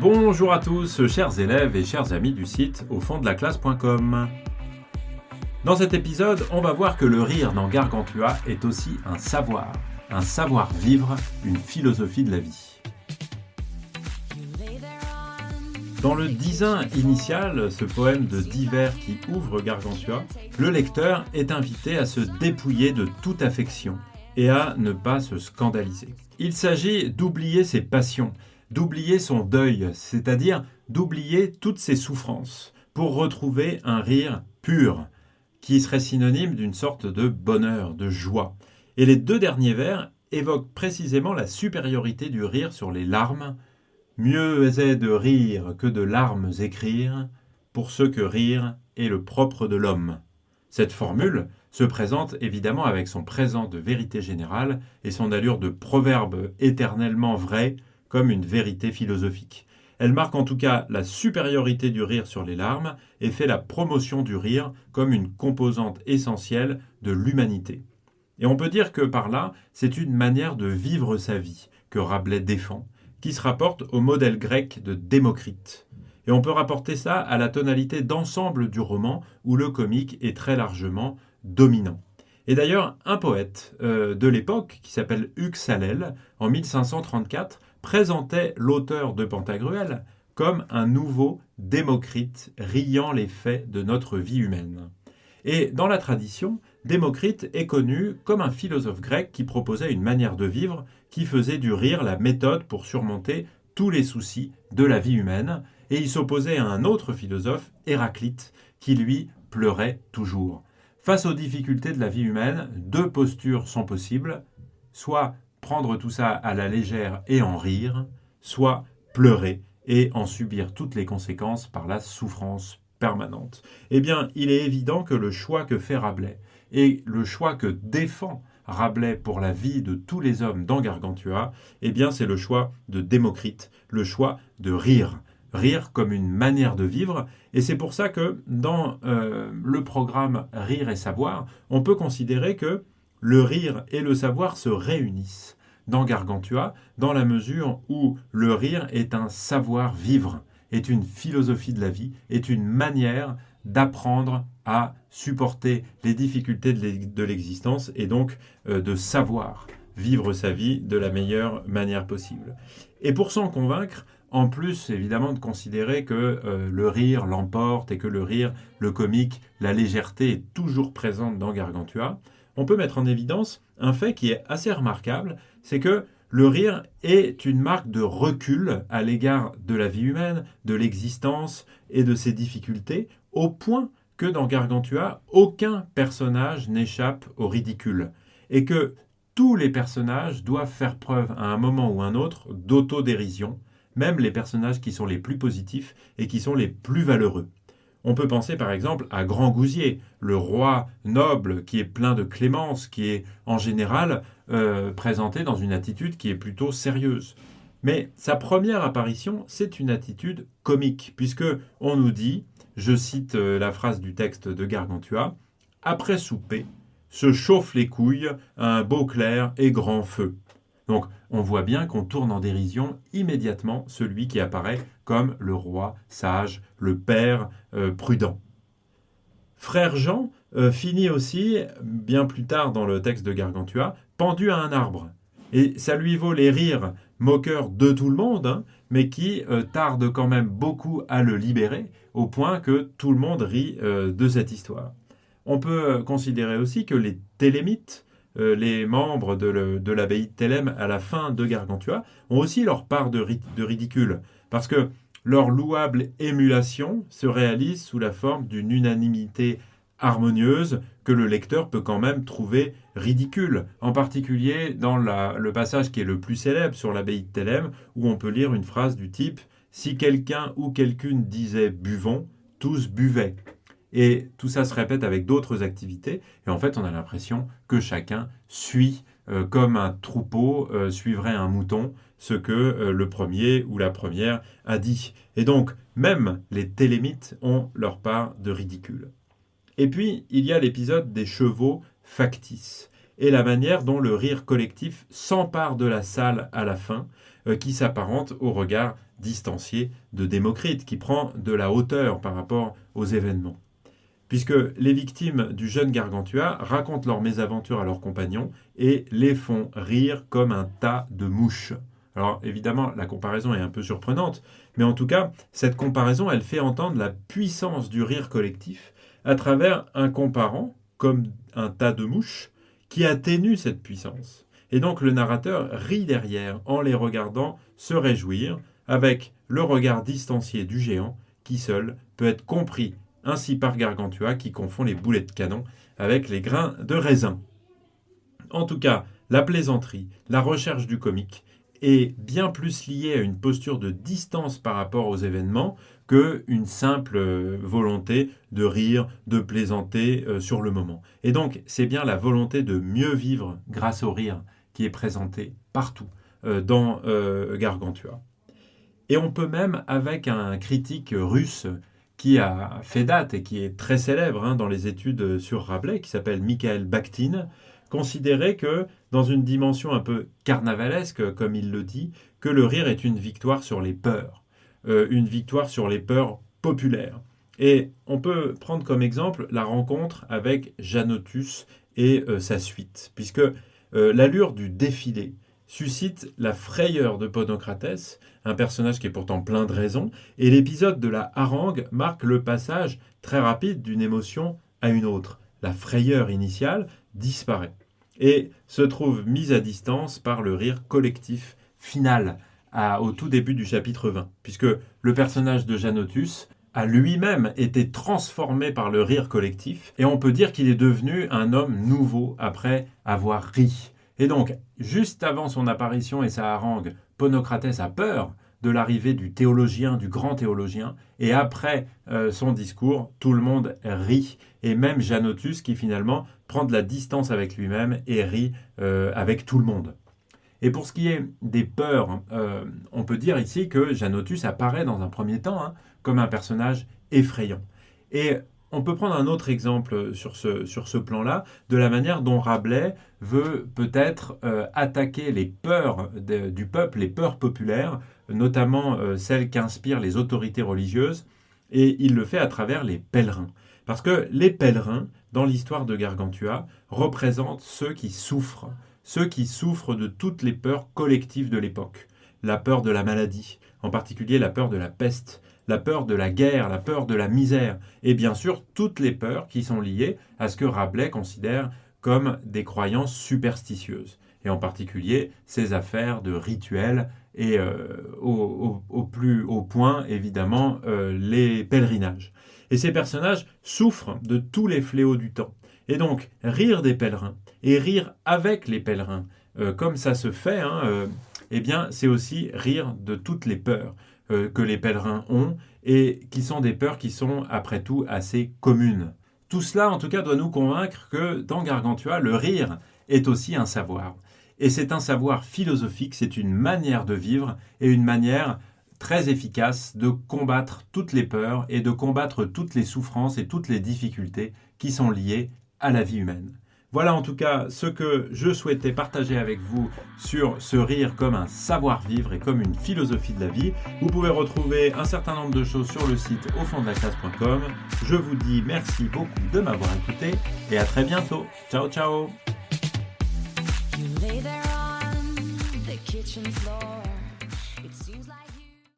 Bonjour à tous, chers élèves et chers amis du site aufonddelaclasse.com. Dans cet épisode, on va voir que le rire dans Gargantua est aussi un savoir-vivre, une philosophie de la vie. Dans le Disin initial, ce poème de divers qui ouvre Gargantua, le lecteur est invité à se dépouiller de toute affection et à ne pas se scandaliser. Il s'agit d'oublier ses passions, d'oublier son deuil, c'est-à-dire d'oublier toutes ses souffrances, pour retrouver un rire pur, qui serait synonyme d'une sorte de bonheur, de joie. Et les deux derniers vers évoquent précisément la supériorité du rire sur les larmes. Mieux est de rire que de larmes écrire, pour ce que rire est le propre de l'homme. Cette formule se présente évidemment avec son présent de vérité générale et son allure de proverbe éternellement vrai comme une vérité philosophique. Elle marque en tout cas la supériorité du rire sur les larmes et fait la promotion du rire comme une composante essentielle de l'humanité. Et on peut dire que par là, c'est une manière de vivre sa vie que Rabelais défend, qui se rapporte au modèle grec de Démocrite. Et on peut rapporter ça à la tonalité d'ensemble du roman où le comique est très largement dominant. Et d'ailleurs, un poète de l'époque, qui s'appelle Hugues Salel, en 1534, présentait l'auteur de Pantagruel comme un nouveau Démocrite riant les faits de notre vie humaine. Et dans la tradition, Démocrite est connu comme un philosophe grec qui proposait une manière de vivre qui faisait du rire la méthode pour surmonter tous les soucis de la vie humaine, et il s'opposait à un autre philosophe, Héraclite, qui lui pleurait toujours. Face aux difficultés de la vie humaine, deux postures sont possibles, soit prendre tout ça à la légère et en rire, soit pleurer et en subir toutes les conséquences par la souffrance permanente. Eh bien, il est évident que le choix que fait Rabelais et le choix que défend Rabelais pour la vie de tous les hommes dans Gargantua, eh bien, c'est le choix de Démocrite, le choix de rire. Rire comme une manière de vivre, et c'est pour ça que dans le programme Rire et Savoir, on peut considérer que le rire et le savoir se réunissent dans Gargantua, dans la mesure où le rire est un savoir-vivre, est une philosophie de la vie, est une manière d'apprendre à supporter les difficultés de l'existence et donc de savoir vivre sa vie de la meilleure manière possible. Et pour s'en convaincre, en plus évidemment de considérer que le rire l'emporte et que le rire, le comique, la légèreté est toujours présente dans Gargantua, on peut mettre en évidence un fait qui est assez remarquable, c'est que le rire est une marque de recul à l'égard de la vie humaine, de l'existence et de ses difficultés, au point que dans Gargantua, aucun personnage n'échappe au ridicule, et que tous les personnages doivent faire preuve à un moment ou un autre d'autodérision, même les personnages qui sont les plus positifs et qui sont les plus valeureux. On peut penser par exemple à Grand Gousier, le roi noble qui est plein de clémence, qui est en général présenté dans une attitude qui est plutôt sérieuse. Mais sa première apparition, c'est une attitude comique, puisque on nous dit, je cite la phrase du texte de Gargantua, « Après souper, se chauffent les couilles à un beau clair et grand feu ». Donc on voit bien qu'on tourne en dérision immédiatement celui qui apparaît comme le roi sage, le père prudent. Frère Jean finit aussi, bien plus tard dans le texte de Gargantua, pendu à un arbre. Et ça lui vaut les rires moqueurs de tout le monde, mais qui tardent quand même beaucoup à le libérer, au point que tout le monde rit de cette histoire. On peut considérer aussi que les télémites, les membres de l'abbaye de Thélème à la fin de Gargantua, ont aussi leur part de ridicule, parce que leur louable émulation se réalise sous la forme d'une unanimité harmonieuse que le lecteur peut quand même trouver ridicule, en particulier dans le passage qui est le plus célèbre sur l'abbaye de Thélème, où on peut lire une phrase du type « Si quelqu'un ou quelqu'une disait « buvons », tous buvaient ». Et tout ça se répète avec d'autres activités, et en fait on a l'impression que chacun suit comme un troupeau suivrait un mouton ce que le premier ou la première a dit. Et donc même les télémites ont leur part de ridicule. Et puis il y a l'épisode des chevaux factices, et la manière dont le rire collectif s'empare de la salle à la fin, qui s'apparente au regard distancié de Démocrite, qui prend de la hauteur par rapport aux événements. Puisque les victimes du jeune Gargantua racontent leurs mésaventures à leurs compagnons et les font rire comme un tas de mouches. Alors évidemment, la comparaison est un peu surprenante, mais en tout cas, cette comparaison, elle fait entendre la puissance du rire collectif à travers un comparant, comme un tas de mouches, qui atténue cette puissance. Et donc le narrateur rit derrière en les regardant se réjouir, avec le regard distancié du géant, qui seul peut être compris ainsi par Gargantua qui confond les boulets de canon avec les grains de raisin. En tout cas, la plaisanterie, la recherche du comique est bien plus liée à une posture de distance par rapport aux événements qu'une simple volonté de rire, de plaisanter sur le moment. Et donc, c'est bien la volonté de mieux vivre grâce au rire qui est présentée partout dans Gargantua. Et on peut même, avec un critique russe qui a fait date et qui est très célèbre dans les études sur Rabelais, qui s'appelle Mikhail Bakhtin, considérer que, dans une dimension un peu carnavalesque, comme il le dit, que le rire est une victoire sur les peurs, une victoire sur les peurs populaires. Et on peut prendre comme exemple la rencontre avec Janotus et sa suite, puisque l'allure du défilé suscite la frayeur de Ponocrates, un personnage qui est pourtant plein de raisons, et l'épisode de la harangue marque le passage très rapide d'une émotion à une autre. La frayeur initiale disparaît et se trouve mise à distance par le rire collectif final au tout début du chapitre 20, puisque le personnage de Janotus a lui-même été transformé par le rire collectif, et on peut dire qu'il est devenu un homme nouveau après avoir ri. Et donc, juste avant son apparition et sa harangue, Ponocrates a peur de l'arrivée du théologien, du grand théologien, et après son discours, tout le monde rit, et même Janotus qui finalement prend de la distance avec lui-même et rit avec tout le monde. Et pour ce qui est des peurs, on peut dire ici que Janotus apparaît dans un premier temps comme un personnage effrayant. Et on peut prendre un autre exemple sur ce plan-là, de la manière dont Rabelais veut peut-être attaquer les peurs du peuple, les peurs populaires, notamment celles qu'inspirent les autorités religieuses, et il le fait à travers les pèlerins. Parce que les pèlerins, dans l'histoire de Gargantua, représentent ceux qui souffrent de toutes les peurs collectives de l'époque. La peur de la maladie, en particulier la peur de la peste, la peur de la guerre, la peur de la misère, et bien sûr toutes les peurs qui sont liées à ce que Rabelais considère comme des croyances superstitieuses, et en particulier ces affaires de rituels, et au plus haut point, évidemment, les pèlerinages. Et ces personnages souffrent de tous les fléaux du temps. Et donc, rire des pèlerins, et rire avec les pèlerins, comme ça se fait, eh bien, c'est aussi rire de toutes les peurs que les pèlerins ont, et qui sont des peurs qui sont, après tout, assez communes. Tout cela, en tout cas, doit nous convaincre que, dans Gargantua, le rire est aussi un savoir. Et c'est un savoir philosophique, c'est une manière de vivre, et une manière très efficace de combattre toutes les peurs, et de combattre toutes les souffrances et toutes les difficultés qui sont liées à la vie humaine. Voilà en tout cas ce que je souhaitais partager avec vous sur ce rire comme un savoir-vivre et comme une philosophie de la vie. Vous pouvez retrouver un certain nombre de choses sur le site aufonddelaclasse.com. Je vous dis merci beaucoup de m'avoir écouté et à très bientôt. Ciao, ciao. You lay there on the kitchen floor. It seems like